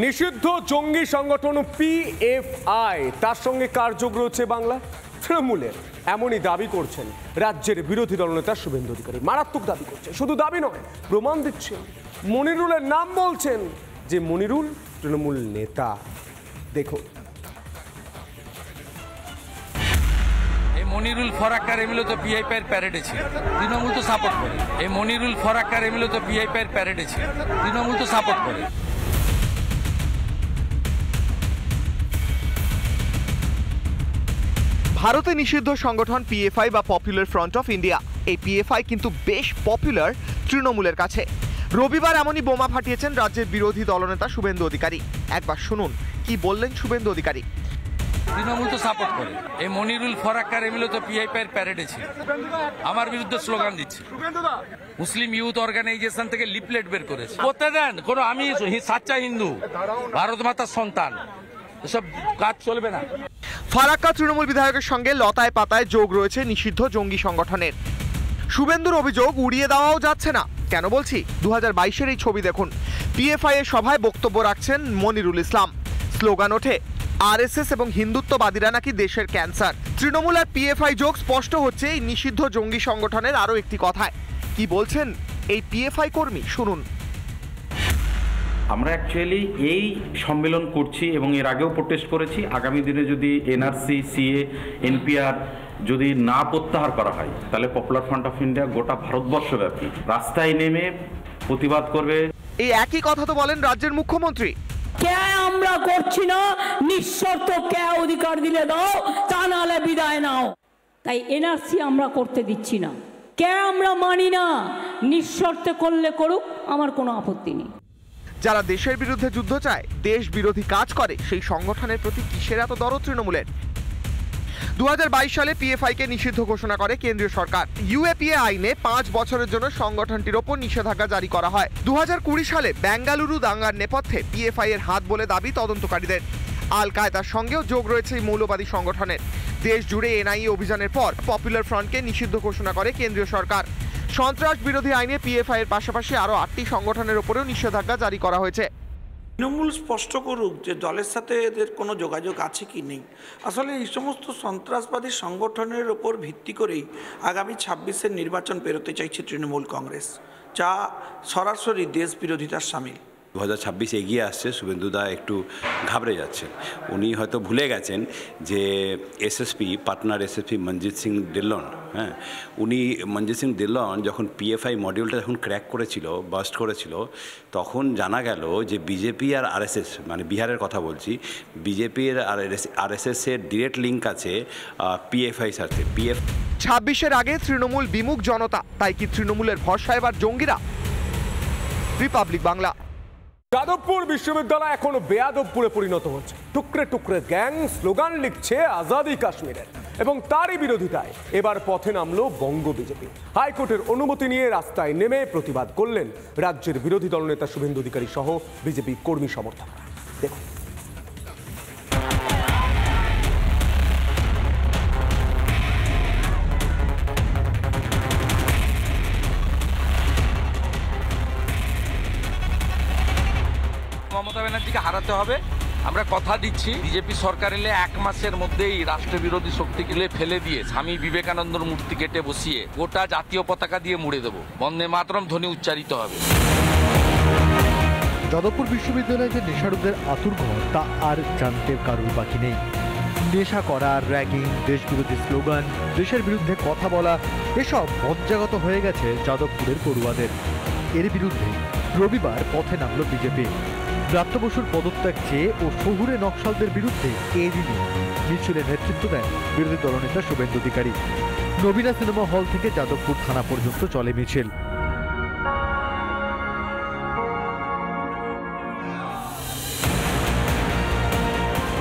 নিষিদ্ধ জঙ্গি সংগঠন পিএফআই তার সঙ্গে কার যোগ রয়েছে বাংলা? তৃণমূলের এমনই দাবি করছেন রাজ্যের বিরোধী দলনেতা শুভেন্দু অধিকারী। মারাত্মক দাবি করছেন, শুধু দাবি নয়, প্রমাণ দিচ্ছেন। মনিরুলের নাম বলছেন যে মনিরুল তৃণমূল নেতা। দেখুন, মনিরুল ফরাক্কার এমএলএ তো পিআইপির প্যারেডে ছিল, তৃণমূল তো সাপোর্ট করে। এই মনিরুল ফরাক্কার এমএলএ তো পিআইপির প্যারেডে ছিল, তৃণমূল তো সাপোর্ট করে। ভারতে নিষিদ্ধ সংগঠন পিএফআই বা পপুলার ফ্রন্ট অফ ইন্ডিয়া। এই পিএফআই কিন্তু বেশ পপুলার তৃণমূলের কাছে। রবিবার এমনই বোমা ফাটিয়েছেন রাজ্যের বিরোধী দলনেতা শুভেন্দু অধিকারী। একবার শুনুন কি বললেন শুভেন্দু অধিকারী। তৃণমূল তো সাপোর্ট করে। এই মনিরুল ফরাক্কার এমএলএ তো পিআইপির প্যারেডে ছিল, আমার বিরুদ্ধে স্লোগান দিচ্ছে। মুসলিম ইউথ অর্গানাইজেশন থেকে লিফলেট বের করেছে। করতে দেন, কোনো আমি সাচ্চা হিন্দু, ভারত মাতার সন্তান, এসব কাজ চলবে না। ফারাক্কা তৃণমূল বিধায়কের সঙ্গে লতায় পাতায় যোগ রয়েছে নিষিদ্ধ জঙ্গি সংগঠনের। শুভেন্দুর অভিযোগ উড়িয়ে দেওয়াও যাচ্ছে না। কেন বলছি? 2022-এর এই ছবি দেখুন। পিএফআই এর সভায় বক্তব্য রাখছেন মনিরুল ইসলাম। স্লোগান ওঠে, আরএসএস এবং হিন্দুত্ববাদীরা নাকি দেশের ক্যান্সার। তৃণমূল আর পিএফআই যোগ স্পষ্ট হচ্ছে এই নিষিদ্ধ জঙ্গি সংগঠনের আরও একটি কথায়। কি বলছেন এই পিএফআই কর্মী? শুনুন। আমরা অ্যাকচুয়ালি এই সম্মেলন করছি এবং এর আগেও প্রোটেস্ট করেছি। আগামী দিনে যদি এনআরসি, সিএ, এনপিআর যদি না প্রত্যাহার করা হয়, তাহলে পপুলার ফ্রন্ট অফ ইন্ডিয়া গোটা ভারতবর্ষব্যাপী রাস্তায় নেমে প্রতিবাদ করবে। এই একই কথা তো বলেন রাজ্যের মুখ্যমন্ত্রী। কে আমরা করছি না, নিঃশর্ত কে অধিকার দিলে দাও, তা নাহলে বিদায় নাও। তাই এনআরসি আমরা করতে দিচ্ছি না, কে আমরা মানি না, নিঃশর্তে করলে করুক, আমার কোনো আপত্তি নেই। যারা দেশের বিরুদ্ধে যুদ্ধ চায়, দেশ বিরোধী কাজ করে, সেই সংগঠনের প্রতি কিসের এত দরদ তৃণমূলের? 2022 সালে পিএফআইকে নিষিদ্ধ ঘোষণা করে কেন্দ্রীয় সরকার। ইউএপিএ আইনে 5 বছরের জন্য সংগঠনটির ওপর নিষেধাজ্ঞা জারি করা হয়। 2020 সালে বেঙ্গালুরু দাঙ্গার নেপথ্যে পিএফআই এর হাত বলে দাবি তদন্তকারীদের। আল কায়দার সঙ্গেও যোগ রয়েছে এই মৌলবাদী সংগঠনের। দেশ জুড়ে এনআইএ অভিযানের পর পপুলার ফ্রন্টকে নিষিদ্ধ ঘোষণা করে কেন্দ্রীয় সরকার। সন্ত্রাস বিরোধী আইনে পিএফআই এর পাশাপাশি আরও 8টি সংগঠনের ওপরেও নিষেধাজ্ঞা জারি করা হয়েছে। তৃণমূল স্পষ্ট করুক যে দলের সাথে এদের কোনো যোগাযোগ আছে কি নেই। আসলে এই সমস্ত সন্ত্রাসবাদী সংগঠনের ওপর ভিত্তি করেই আগামী 26-এর নির্বাচন পেরোতে চাইছে তৃণমূল কংগ্রেস, যা সরাসরি দেশ বিরোধিতার সামিল। 2026 এগিয়ে আসছে, শুভেন্দুদা একটু ঘাবড়ে যাচ্ছেন। উনি হয়তো ভুলে গেছেন যে এসএসপি, পাটনার এসএসপি মনজিৎ সিং ধিল্লন, উনি মনজিৎ সিং ধিল্লন যখন পিএফআই মডিউলটা যখন ক্র্যাক করেছিল, বাস্ট করেছিল, তখন জানা গেল যে বিজেপি আর আরএসএস, মানে বিহারের কথা বলছি, বিজেপির আর আরএসএসের ডিরেক্ট লিঙ্ক আছে পিএফআই সাথে। 26-এর আগে তৃণমূল বিমুখ জনতা, তাই কি তৃণমূলের ভরসা এবার জঙ্গিরা? রিপাবলিক বাংলা। যাদবপুর বিশ্ববিদ্যালয় এখনো বেয়াদবপুরে পরিণত হচ্ছে। টুকরে টুকরে গ্যাং স্লোগান লিখছে আজাদি কাশ্মীরের, এবং তারই বিরোধিতায় এবার পথে নামলো বঙ্গ বিজেপি। হাইকোর্টের অনুমতি নিয়ে রাস্তায় নেমে প্রতিবাদ করলেন রাজ্যের বিরোধী দলনেতা শুভেন্দু অধিকারী সহ বিজেপি কর্মী সমর্থকরা। দেখুন, মমতা ব্যানার্জিকে হারাতে হবে। আমরা কথা দিচ্ছি, বিজেপি সরকার এলে 1 মাসের মধ্যেই রাষ্ট্রবিরোধী শক্তিগুলো ফেলে দিয়ে স্বামী বিবেকানন্দর মূর্তি কেটে বসিয়ে গোটা জাতীয় পতাকা দিয়ে মুড়ে দেবো। বন্দে মাতরম ধ্বনি উচ্চারিত হবে। যাদবপুর বিশ্ববিদ্যালয়ে যে নেশারুদের আতুরঘর তা আর জানতে কারোর বাকি নেই। নেশা করা, র্যাগিং, দেশবিরোধী স্লোগান, দেশের বিরুদ্ধে কথা বলা, এসব বজ্জাগত হয়ে গেছে যাদবপুরের পড়ুয়াদের। এর বিরুদ্ধে রবিবার পথে নামল বিজেপি। ব্রাত্য বসুর পদত্যাগ চেয়ে ও শহুরে নকশালদের বিরুদ্ধে এদিনই মিছিলে নেতৃত্ব দেন বিরোধী দলনেতা শুভেন্দু অধিকারী। নবীনা সিনেমা হল থেকে যাদবপুর থানা পর্যন্ত চলে মিছিল।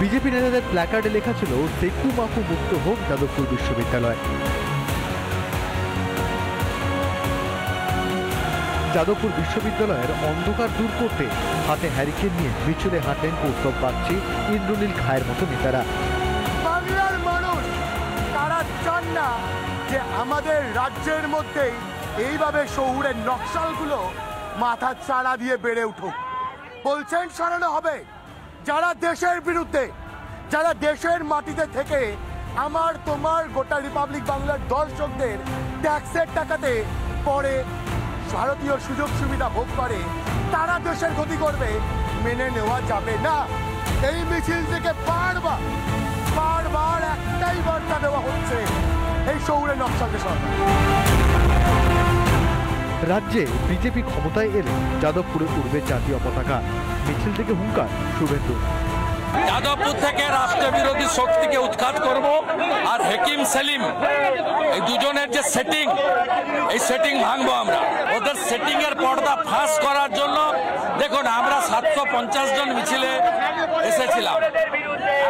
বিজেপি নেতাদের প্ল্যাকার্ডে লেখা ছিল, সেকু মাকু মুক্ত হোক যাদবপুর বিশ্ববিদ্যালয়। যাদবপুর বিশ্ববিদ্যালয়ের অন্ধকার দূর করতে হাতে হ্যারিকেন নিয়ে মিছিলে হাঁটেন কৌস্তব বাগচি, ইন্দ্রনীল খায়ের মতো নেতারা। বাংলার মানুষ তারা চান না যে আমাদের রাজ্যের মধ্যেই এইভাবে শহুরের নকশালগুলো মাথা চাড়া দিয়ে বেড়ে উঠুক। বলছেন সরানো হবে, যারা দেশের বিরুদ্ধে, যারা দেশের মাটিতে থেকে আমার তোমার গোটা রিপাবলিক বাংলার দর্শকদের ট্যাক্সের টাকাতে পরে ভারতীয় সুযোগ সুবিধা ভোগ করে, তারা দেশের ক্ষতি করবে, মেনে নেওয়া যাবে না। এই মিছিল থেকে বারবার একটাই বার্তা দেওয়া হচ্ছে, এই শহুরে নকশালদের সরকার। রাজ্যে বিজেপি ক্ষমতায় এলে যাদবপুরে উড়বে জাতীয় পতাকা। মিছিল থেকে হুঙ্কার শুভেন্দু। যাদবপুর থেকে রাষ্ট্রবিরোধী শক্তিকে উৎখাত করব, আর হাকিম সেলিম এই দুজনের যে সেটিং, এই সেটিং ভাঙবো আমরা। ওদের সেটিং এর পর্দা ফাঁস করার জন্য দেখুন আমরা 750 জন মিছিলে এসেছিলাম,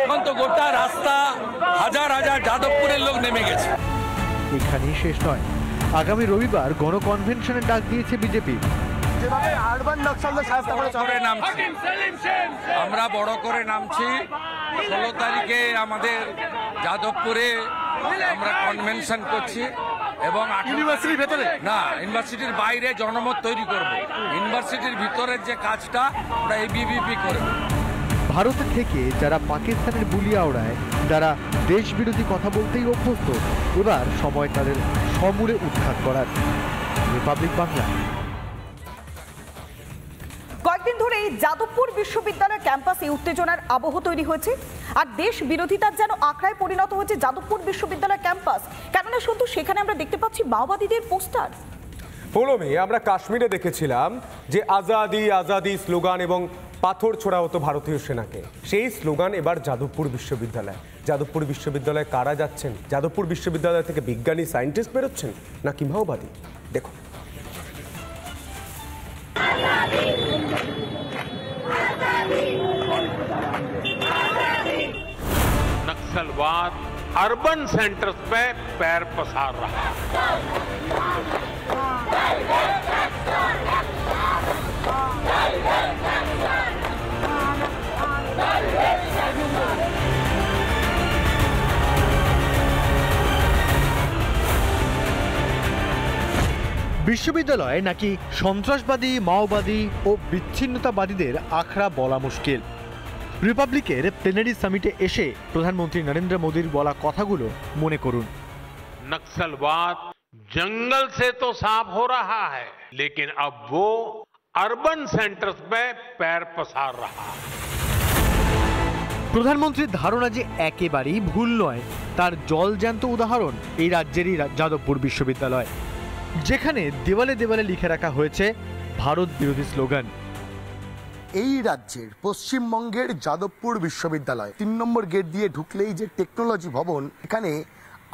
এখন তো গোটা রাস্তা হাজার হাজার যাদবপুরের লোক নেমে গেছে। এখানেই শেষ নয়, আগামী রবিবার গণকনভেনশনের ডাক দিয়েছে বিজেপি। আমরা বড় করে নামছি। 16 তারিখে আমাদের যাদবপুরে আমরা কনভেনশন করছি এবং ইউনিভার্সিটির ভেতরে না, ইউনিভার্সিটির বাইরে জনমত তৈরি করব। ইউনিভার্সিটির ভিতরের যে কাজটা আমরা এবিভিপি করব। ভারত থেকে যারা পাকিস্তানের বুলি আওড়ায়, যারা দেশ বিরোধী কথা বলতেই অভ্যস্ত, এবার সময় তাদের সমূলে উৎখাত করার। রিপাবলিক বাংলা। কয়েকদিন ধরেই যাদবপুর বিশ্ববিদ্যালয়ের ক্যাম্পাসে উত্তেজনার আবহ তৈরি হয়েছে, আর দেশ বিরোধিতার যেন আখড়ায় পরিণত হয়েছে যাদবপুর বিশ্ববিদ্যালয় ক্যাম্পাস। কেননা শুধু সেখানে আমরা দেখতে পাচ্ছি মাওবাদীদের পোস্টার। পৌলমী, আমরা কাশ্মীরে দেখেছিলাম যে আজাদি আজাদি স্লোগান এবং পাথর ছোড়া হতো ভারতীয় সেনাকে। সেই স্লোগান এবার যাদবপুর বিশ্ববিদ্যালয়। যাদবপুর বিশ্ববিদ্যালয়ে কারা যাচ্ছেন? যাদবপুর বিশ্ববিদ্যালয় থেকে বিজ্ঞানী সায়েন্টিস্ট বেরোচ্ছেন নাকি মাওবাদী? দেখুন। नक्सलवाद अर्बन सेंटर्स पे पैर पसार रहा है। বিশ্ববিদ্যালয়ে নাকি সন্ত্রাসবাদী, মাওবাদী ও বিচ্ছিন্নতাবাদীদের আখড়া বলা মুশকিল। রিপাবলিকের প্লেনারি সামিটে এসে প্রধানমন্ত্রী নরেন্দ্র মোদীর বলা কথাগুলো মনে করুন। नक्सलवाद जंगल से तो साफ हो रहा है, लेकिन अब वो अर्बन सेंटर्स पे पैर पसार रहा है। প্রধানমন্ত্রীর ধারণা যে একেবারেই ভুল নয়, তার জলজ্যান্ত উদাহরণ এই রাজ্যেরই যাদবপুর বিশ্ববিদ্যালয়, যেখানে দেওয়ালে দেওয়ালে লিখে রাখা হয়েছে ভারত বিরোধী স্লোগান। এই রাজ্যের পশ্চিমবঙ্গের যাদবপুর বিশ্ববিদ্যালয় 3 নম্বর গেট দিয়ে ঢুকলেই যে টেকনোলজি ভবন, এখানে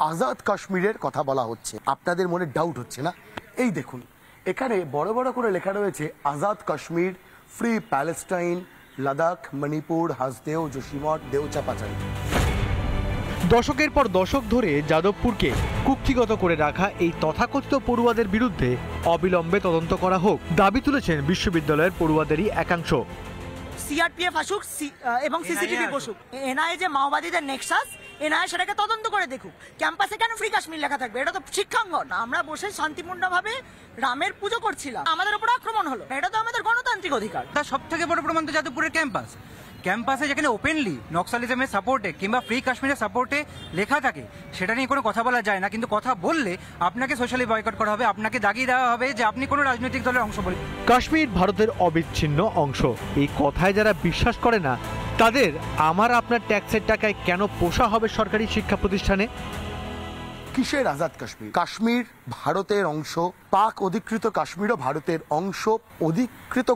আজাদ কাশ্মীরের কথা বলা হচ্ছে। আপনাদের মনে ডাউট হচ্ছে না? এই দেখুন, এখানে বড় বড় করে লেখা রয়েছে আজাদ কাশ্মীর, ফ্রি প্যালেস্টাইন, লাদাখ, মণিপুর, হাসদেও, যোশীমঠ, দেওচা পাচারি। দশকের পর দশক ধরে যাদবপুরকে কুক্ষিগত করে রাখা এই তথাকথিত পড়ুয়াদের বিরুদ্ধে অবিলম্বে তদন্ত করা হোক দাবি তুলেছেন বিশ্ববিদ্যালয়ের পড়ুয়াদেরই একাংশ। সিআরপিএফ আসুক এবং সিসিটিভি বসুক, এনআইএ যে মাওবাদীদের নেক্সাস, এনআইএ সেটাকে তদন্ত করে দেখুক। ক্যাম্পাসে কেন ফ্রি কাশ্মীর লেখা থাকবে? এটা তো শিক্ষাঙ্গন। আমরা বসে শান্তিপূর্ণভাবে রামের পুজো করছিলাম, আমাদের উপর আক্রমণ হলো। এটা তো আমাদের গণতান্ত্রিক অধিকার। তার সব থেকে বড় প্রমাণ তো যাদবপুরের ক্যাম্পাসে যেখানে ওপেনলি নক্সালিজমের সাপোর্টে কিংবা ফ্রি কাশ্মীরের সাপোর্টে লেখা থাকে, সেটা নিয়ে কোনো কথা বলা যায় না। কিন্তু কথা বললে আপনাকে সোশ্যালি বয়কট করা হবে, আপনাকে দাগিয়ে দেওয়া হবে যে আপনি কোনো রাজনৈতিক দলের অংশ বলে। কাশ্মীর ভারতের অবিচ্ছিন্ন অংশ, এই কথায় যারা বিশ্বাস করে না, তাদের আমার আপনার ট্যাক্সের টাকায় কেন পোষা হবে সরকারি শিক্ষা প্রতিষ্ঠানে? কিসের আজাদ কাশ্মীর? কাশ্মীর ভারতের অংশ, পাক অধিকৃত কাশ্মীরও ভারতের অংশ, অধিকৃত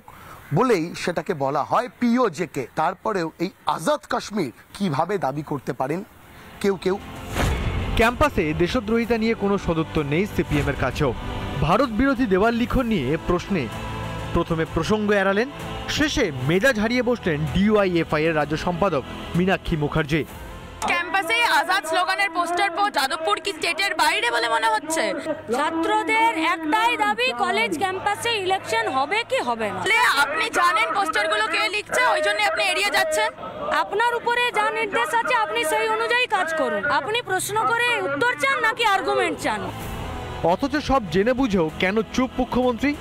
বলেই সেটাকে বলা হয় পিওজেকে। তারপরেও এই আজাদ কাশ্মীর কিভাবে দাবি করতে পারেন কেউ কেউ? ক্যাম্পাসে দেশদ্রোহিতা নিয়ে কোনো সদুত্তর নেই সিপিএম এর কাছেও। ভারত বিরোধী দেওয়াল লিখন নিয়ে প্রশ্নে প্রথমে প্রসঙ্গ এড়ালেন, শেষে মেজাজ হারিয়ে বসলেন ডিওয়াইএফআই এর রাজ্য সম্পাদক মীনাক্ষী মুখার্জি। ক্যাম্পাসে আজাদ স্লোগানের পোস্টার পর যাদবপুর কি স্টেটের বাইরে বলে মনে হচ্ছে? ছাত্রদের একটাই দাবি, কলেজ ক্যাম্পাসে ইলেকশন হবে কি হবে না। আপনি জানেন পোস্টারগুলো কে লিখছে, ওই জন্য আপনি এড়িয়ে যাচ্ছেন। আপনার উপরে যা নির্দেশ আছে আপনি সেই অনুযায়ী কাজ করুন। আপনি প্রশ্ন করে উত্তর চান নাকি আর্গুমেন্ট চান? অথচ সব জেনে বুঝেও কেন চুপ মুখ্যমন্ত্রী?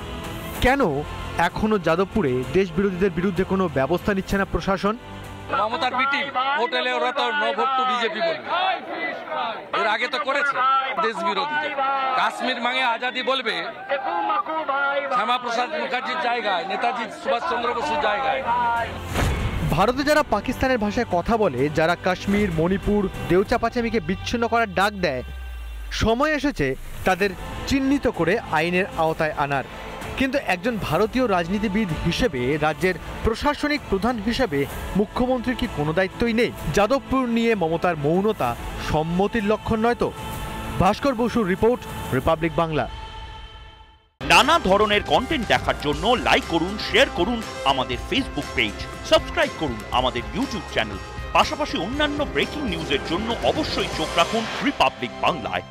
কেন এখনো যাদবপুরে দেশ বিরোধীদের বিরুদ্ধে কোনো ব্যবস্থা নিচ্ছে না প্রশাসন। মমতার মিটিং হোটেলে ওরা তো নো ভোট টু বিজেপি বলবে, এর আগে তো করেছে দেশ বিরোধী। কাশ্মীর মাঙে আজাদি বলবে শ্যামাপ্রসাদ মুখার্জির জায়গায়, নেতাজি সুভাষচন্দ্র বসুর জায়গায়। ভারতে যারা পাকিস্তানের ভাষায় কথা বলে, যারা কাশ্মীর, মণিপুর, দেউচা পাচামিকে বিচ্ছিন্ন করার ডাক দেয়, সময় এসেছে তাদের চিহ্নিত করে আইনের আওতায় আনার। কিন্তু একজন ভারতীয় রাজনীতিবিদ হিসেবে, রাজ্যের প্রশাসনিক প্রধান হিসেবে মুখ্যমন্ত্রীর কি কোনো দায়িত্বই নেই? যাদবপুর নিয়ে মমতার মৌনতা সম্মতির লক্ষণ নয় তো? ভাস্কর বসুর রিপোর্ট, রিপাবলিক বাংলা। নানা ধরনের কন্টেন্ট দেখার জন্য লাইক করুন, শেয়ার করুন আমাদের ফেসবুক পেজ, সাবস্ক্রাইব করুন আমাদের ইউটিউব চ্যানেল। পাশাপাশি অন্যান্য ব্রেকিং নিউজের জন্য অবশ্যই চোখ রাখুন রিপাবলিক বাংলায়।